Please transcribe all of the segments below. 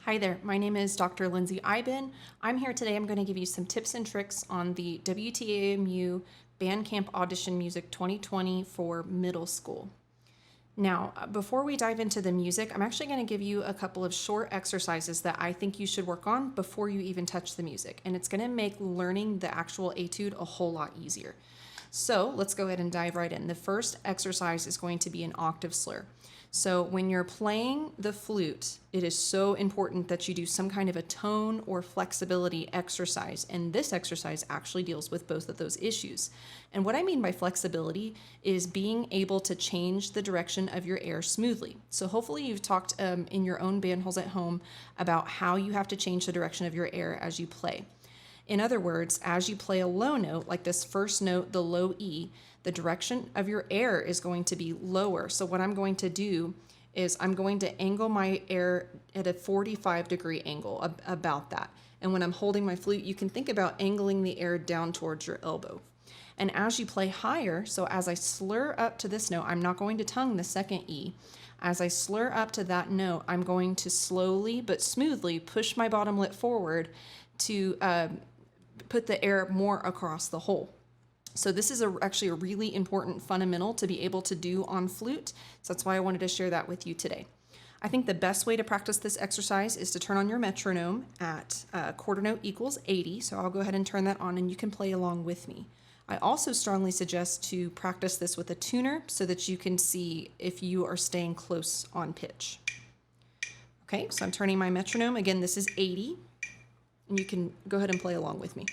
Hi there, my name is Dr. Lindsay Iben. I'm here today. I'm going to give you some tips and tricks on the WTAMU Bandcamp Audition Music 2020 for middle school. Now, before we dive into the music, I'm actually going to give you a couple of short exercises that I think you should work on before you even touch the music, and it's going to make learning the actual etude a whole lot easier. So let's go ahead and dive right in. The first exercise is going to be an octave slur. So when you're playing the flute, it is so important that you do some kind of a tone or flexibility exercise. And this exercise actually deals with both of those issues. And what I mean by flexibility is being able to change the direction of your air smoothly. So hopefully you've talked in your own band holes at home about how you have to change the direction of your air as you play. In other words, as you play a low note, like this first note, the low E, the direction of your air is going to be lower. So what I'm going to do is I'm going to angle my air at a 45-degree angle, about that. And when I'm holding my flute, you can think about angling the air down towards your elbow. And as you play higher, so as I slur up to this note, I'm not going to tongue the second E. As I slur up to that note, I'm going to slowly but smoothly push my bottom lip forward to put the air more across the hole. So this is actually a really important fundamental to be able to do on flute. So that's why I wanted to share that with you today. I think the best way to practice this exercise is to turn on your metronome at quarter note equals 80. So I'll go ahead and turn that on and you can play along with me. I also strongly suggest to practice this with a tuner so that you can see if you are staying close on pitch. Okay, so I'm turning my metronome. Again, this is 80. And you can go ahead and play along with me.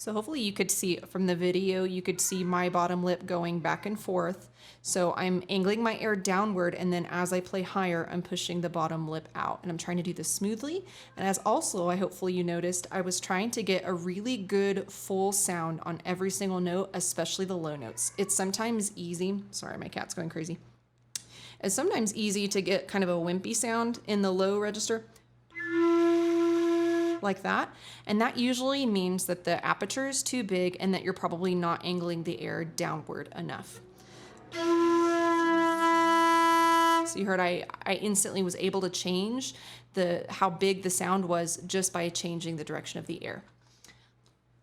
So hopefully you could see from the video, you could see my bottom lip going back and forth. So I'm angling my air downward, and then as I play higher, I'm pushing the bottom lip out. And I'm trying to do this smoothly. And as also, hopefully you noticed, I was trying to get a really good full sound on every single note, especially the low notes. It's sometimes easy, sorry, my cat's going crazy. It's sometimes easy to get kind of a wimpy sound in the low register, like that, and that usually means that the aperture is too big and that you're probably not angling the air downward enough. So you heard I instantly was able to change how big the sound was just by changing the direction of the air.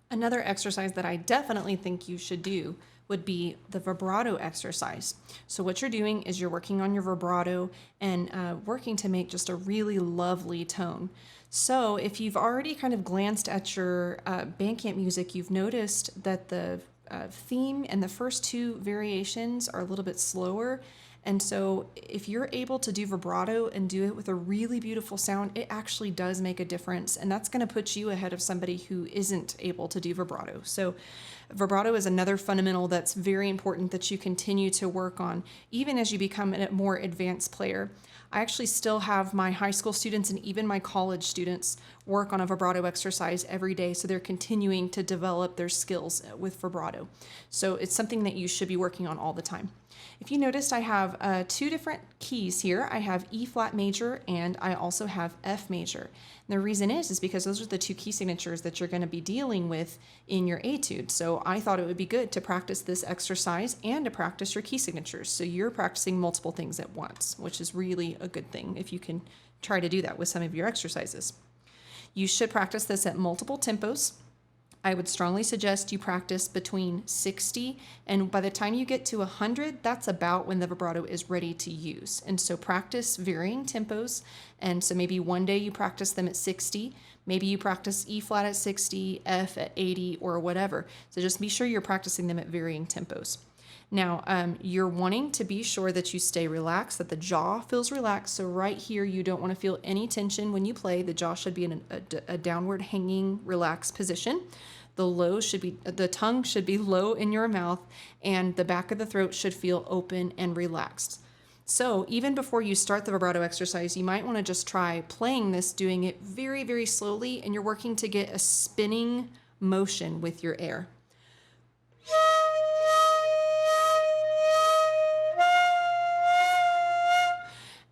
Another exercise that I definitely think you should do would be the vibrato exercise. So what you're doing is you're working on your vibrato and working to make just a really lovely tone. So if you've already kind of glanced at your Bandcamp music, you've noticed that the theme and the first two variations are a little bit slower. And so if you're able to do vibrato and do it with a really beautiful sound, it actually does make a difference. And that's going to put you ahead of somebody who isn't able to do vibrato. So vibrato is another fundamental that's very important that you continue to work on, even as you become a more advanced player. I actually still have my high school students and even my college students work on a vibrato exercise every day, so they're continuing to develop their skills with vibrato. So it's something that you should be working on all the time. If you noticed, I have two different keys here. I have E flat major and I also have F major. And the reason is because those are the two key signatures that you're going to be dealing with in your etude. So I thought it would be good to practice this exercise and to practice your key signatures. So you're practicing multiple things at once, which is really a good thing if you can try to do that with some of your exercises. You should practice this at multiple tempos. I would strongly suggest you practice between 60 and by the time you get to 100, that's about when the vibrato is ready to use. And so practice varying tempos. And so maybe one day you practice them at 60, maybe you practice E flat at 60, F at 80, or whatever. So just be sure you're practicing them at varying tempos. Now, you're wanting to be sure that you stay relaxed, that the jaw feels relaxed. So right here, you don't want to feel any tension when you play. The jaw should be in a downward hanging, relaxed position. The tongue should be low in your mouth, and the back of the throat should feel open and relaxed. So even before you start the vibrato exercise, you might want to just try playing this, doing it very, very slowly, and you're working to get a spinning motion with your air.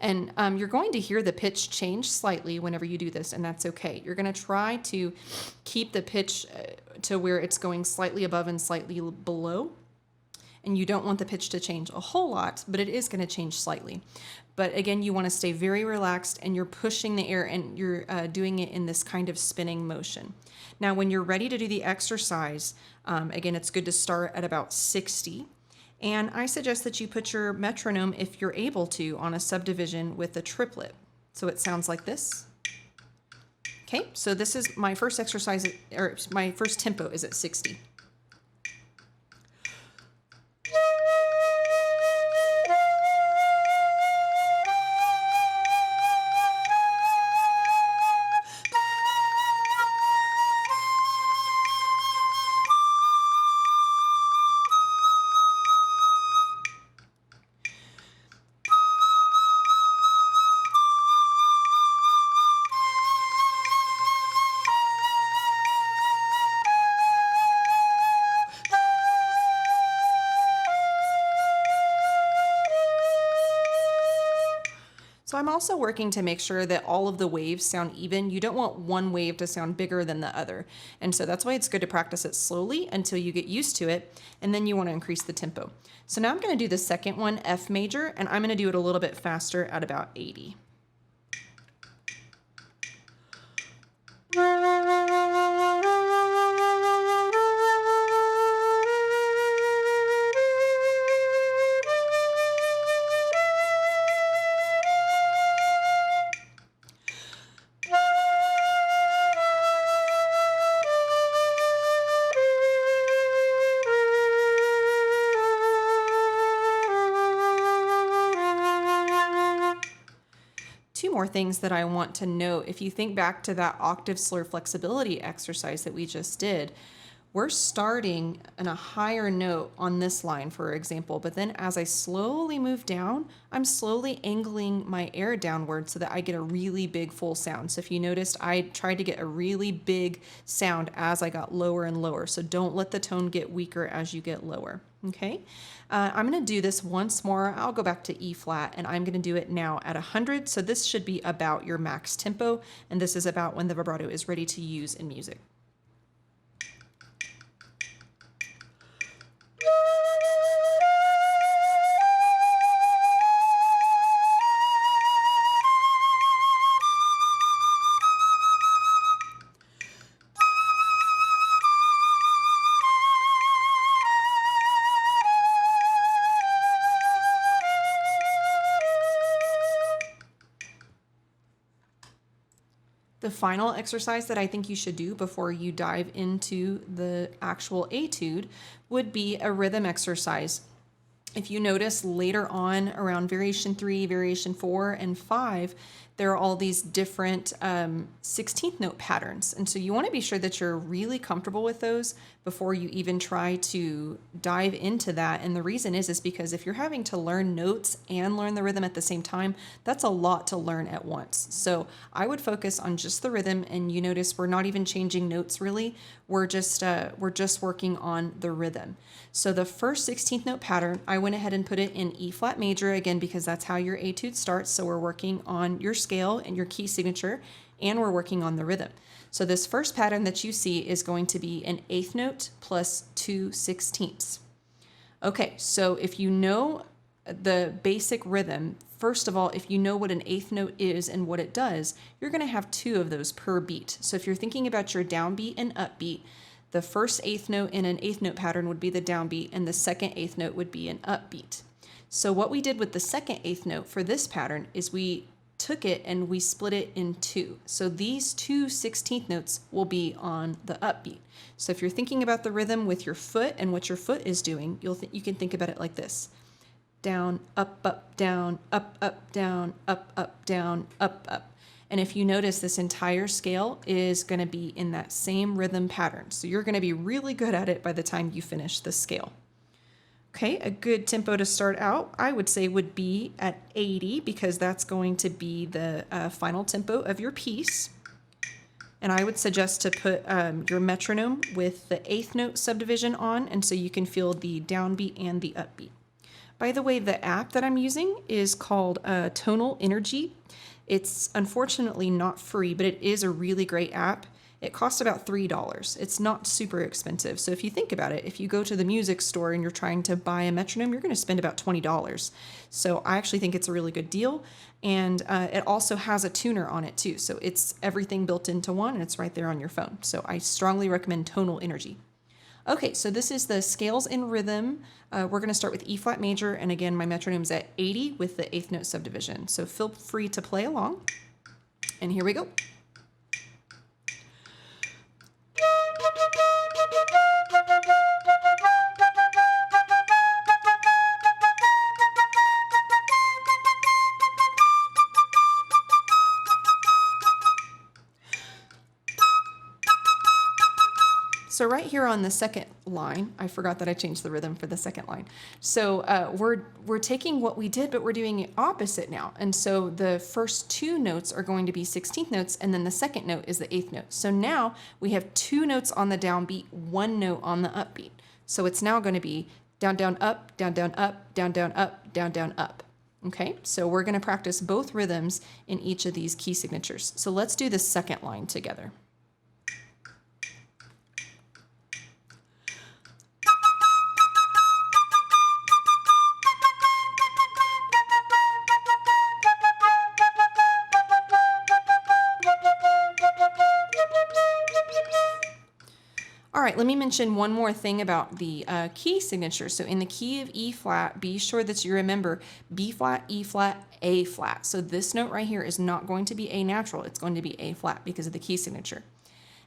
And you're going to hear the pitch change slightly whenever you do this, and that's okay. You're going to try to keep the pitch to where it's going slightly above and slightly below. And you don't want the pitch to change a whole lot, but it is going to change slightly. But again, you want to stay very relaxed, and you're pushing the air, and you're doing it in this kind of spinning motion. Now, when you're ready to do the exercise, again, it's good to start at about 60. And I suggest that you put your metronome, if you're able to, on a subdivision with a triplet. So it sounds like this. Okay, so this is my first exercise, or my first tempo is at 60. So I'm also working to make sure that all of the waves sound even. You don't want one wave to sound bigger than the other. And so that's why it's good to practice it slowly until you get used to it, and then you want to increase the tempo. So now I'm going to do the second one, F major, and I'm going to do it a little bit faster at about 80. Two more things that I want to note. If you think back to that octave slur flexibility exercise that we just did, we're starting in a higher note on this line, for example, but then as I slowly move down, I'm slowly angling my air downward so that I get a really big full sound. So if you noticed, I tried to get a really big sound as I got lower and lower. So don't let the tone get weaker as you get lower, okay? I'm gonna do this once more. I'll go back to E flat, and I'm gonna do it now at 100. So this should be about your max tempo, and this is about when the vibrato is ready to use in music. The final exercise that I think you should do before you dive into the actual etude would be a rhythm exercise. If you notice later on around variation 3, variation 4, and 5, there are all these different 16th note patterns. And so you want to be sure that you're really comfortable with those before you even try to dive into that. And the reason is because if you're having to learn notes and learn the rhythm at the same time, that's a lot to learn at once. So I would focus on just the rhythm, and you notice we're not even changing notes really. We're just working on the rhythm. So the first 16th note pattern, I went ahead and put it in E flat major, again, because that's how your etude starts. So we're working on your scale and your key signature, and we're working on the rhythm. So this first pattern that you see is going to be an eighth note plus 2/16. Okay, so if you know the basic rhythm, first of all, if you know what an eighth note is and what it does, you're going to have 2 of those per beat. So if you're thinking about your downbeat and upbeat, the first eighth note in an eighth note pattern would be the downbeat, and the second eighth note would be an upbeat. So what we did with the second eighth note for this pattern is we took it and we split it in two. So these two 16th notes will be on the upbeat. So if you're thinking about the rhythm with your foot and what your foot is doing, you can think about it like this. Down, up, down, up, down, up, down, up. And if you notice, this entire scale is going to be in that same rhythm pattern. So you're going to be really good at it by the time you finish the scale. Okay, a good tempo to start out, I would say, would be at 80 because that's going to be the final tempo of your piece. And I would suggest to put your metronome with the eighth note subdivision on, and so you can feel the downbeat and the upbeat. By the way, the app that I'm using is called Tonal Energy. It's unfortunately not free, but it is a really great app. It costs about $3. It's not super expensive. So if you think about it, if you go to the music store and you're trying to buy a metronome, you're going to spend about $20. So I actually think it's a really good deal. And it also has a tuner on it too. So it's everything built into one, and it's right there on your phone. So I strongly recommend Tonal Energy. Okay, so this is the scales in rhythm. We're going to start with E flat major. And again, my metronome's at 80 with the eighth note subdivision. So feel free to play along. And here we go. So right here on the second line, I forgot that I changed the rhythm for the second line. So we're taking what we did, but we're doing it opposite now. And so the first two notes are going to be 16th notes, and then the second note is the eighth note. So now we have two notes on the downbeat, one note on the upbeat. So it's now going to be down, down, up, down, down, up, down, down, up, down, down, up. Okay, so we're going to practice both rhythms in each of these key signatures. So let's do the second line together. All right, let me mention one more thing about the key signature. So in the key of E flat, be sure that you remember B flat, E flat, A flat. So this note right here is not going to be A natural. It's going to be A flat because of the key signature.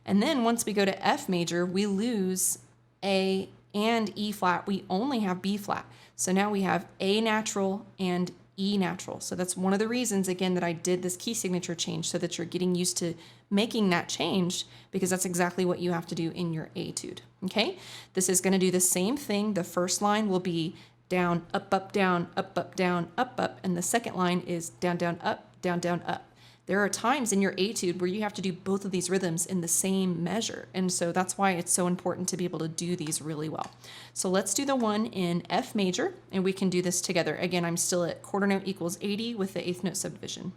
And then once we go to F major, we lose A and E flat. We only have B flat. So now we have A natural and E natural. So that's one of the reasons, again, that I did this key signature change, so that you're getting used to making that change, because that's exactly what you have to do in your etude. Okay, this is going to do the same thing. The first line will be down, up, down, down, up, and the second line is down, down, up, down, down, up. There are times in your etude where you have to do both of these rhythms in the same measure, and so that's why it's so important to be able to do these really well. So let's do the one in F major, and we can do this together. Again, I'm still at quarter note equals 80 with the eighth note subdivision.